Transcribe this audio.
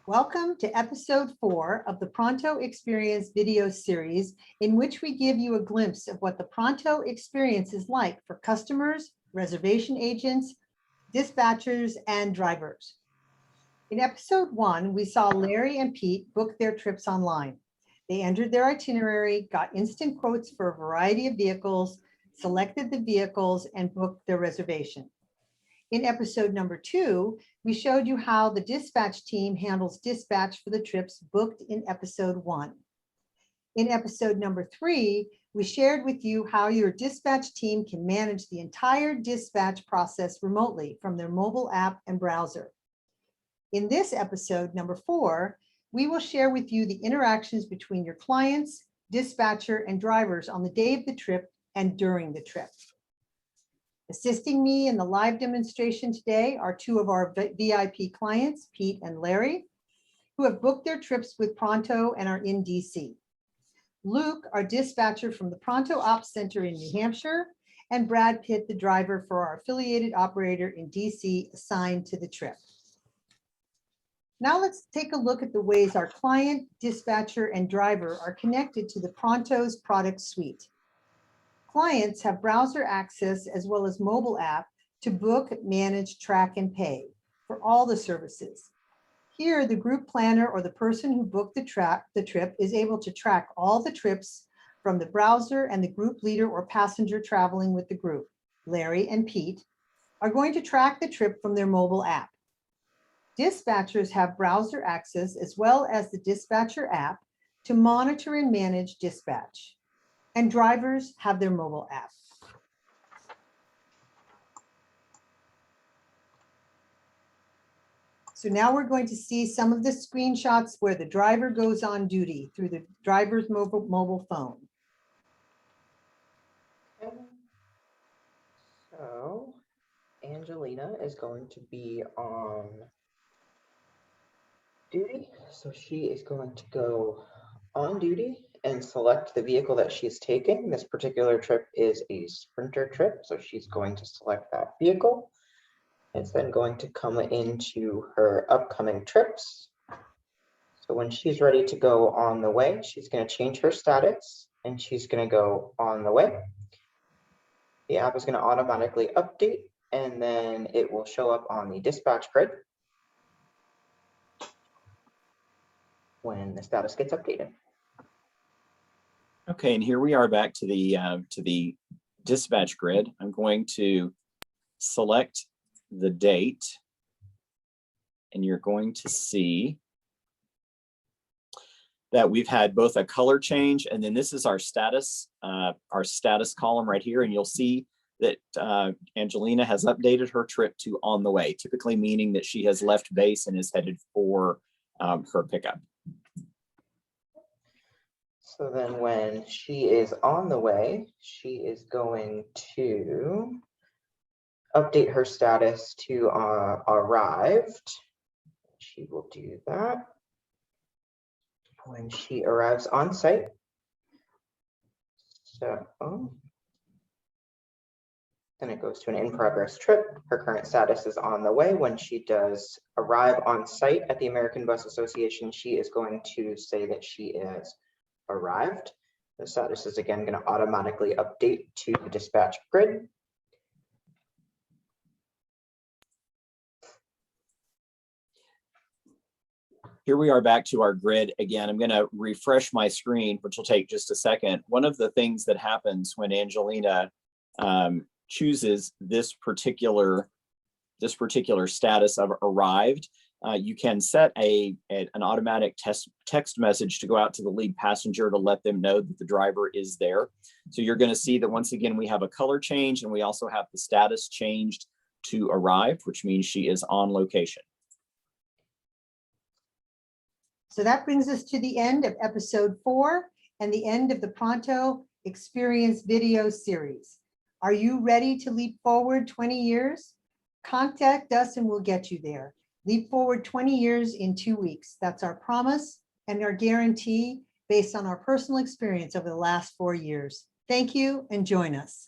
Welcome to episode 4 of the Pronto Experience video series, in which we give you a glimpse of what the Pronto experience is like for customers, reservation agents, dispatchers, and drivers. In episode 1, we saw Larry and Pete book their trips online. They entered their itinerary, got instant quotes for a variety of vehicles, selected the vehicles, and booked their reservation. In episode number 2, we showed you how the dispatch team handles dispatch for the trips booked in episode 1. In episode number 3, we shared with you how your dispatch team can manage the entire dispatch process remotely from their mobile app and browser. In this episode number 4, we will share with you the interactions between your clients, dispatcher, and drivers on the day of the trip and during the trip. Assisting me in the live demonstration today are two of our VIP clients, Pete and Larry, who have booked their trips with Pronto and are in DC. Luke, our dispatcher from the Pronto Ops Center in New Hampshire, and Brad Pitt, the driver for our affiliated operator in DC, assigned to the trip. Now let's take a look at the ways our client, dispatcher, and driver are connected to the Pronto's product suite. Clients have browser access as well as mobile app to book, manage, track, and pay for all the services. Here, the group planner or the person who booked the trip is able to track all the trips from the browser, and the group leader or passenger traveling with the group, Larry and Pete, are going to track the trip from their mobile app. Dispatchers have browser access as well as the dispatcher app to monitor and manage dispatch. And drivers have their mobile app. So now we're going to see some of the screenshots where the driver goes on duty through the driver's mobile phone. Okay. So Angelina is going to be on duty. So she is going to go on duty and select the vehicle that she's taking. This particular trip is a Sprinter trip, so she's going to select that vehicle. It's then going to come into her upcoming trips. So when she's ready to go on the way, she's going to change her status and she's going to go on the way. The app is going to automatically update, and then it will show up on the dispatch grid when the status gets updated. Okay, and here we are back to the dispatch grid. I'm going to select the date, and you're going to see that we've had both a color change, and then this is our status column right here, and you'll see that Angelina has updated her trip to on the way, typically meaning that she has left base and is headed for her pickup. So then when she is on the way, she is going to update her status to arrived. She will do that when she arrives on site. So then it goes to an in-progress trip. Her current status is on the way. When she does arrive on site at the American Bus Association, she is going to say that she is arrived. The status is again going to automatically update to the dispatch grid. Here we are back to our grid again. I'm going to refresh my screen, which will take just a second. One of the things that happens when Angelina chooses this particular status of arrived, you can set an automatic text message to go out to the lead passenger to let them know that the driver is there. So you're going to see that once again, we have a color change, and we also have the status changed to arrived, which means she is on location. So that brings us to the end of episode 4 and the end of the Pronto Experience video series. Are you ready to leap forward 20 years? Contact us and we'll get you there. Leap forward 20 years in 2 weeks. That's our promise and our guarantee based on our personal experience over the last 4 years. Thank you and join us.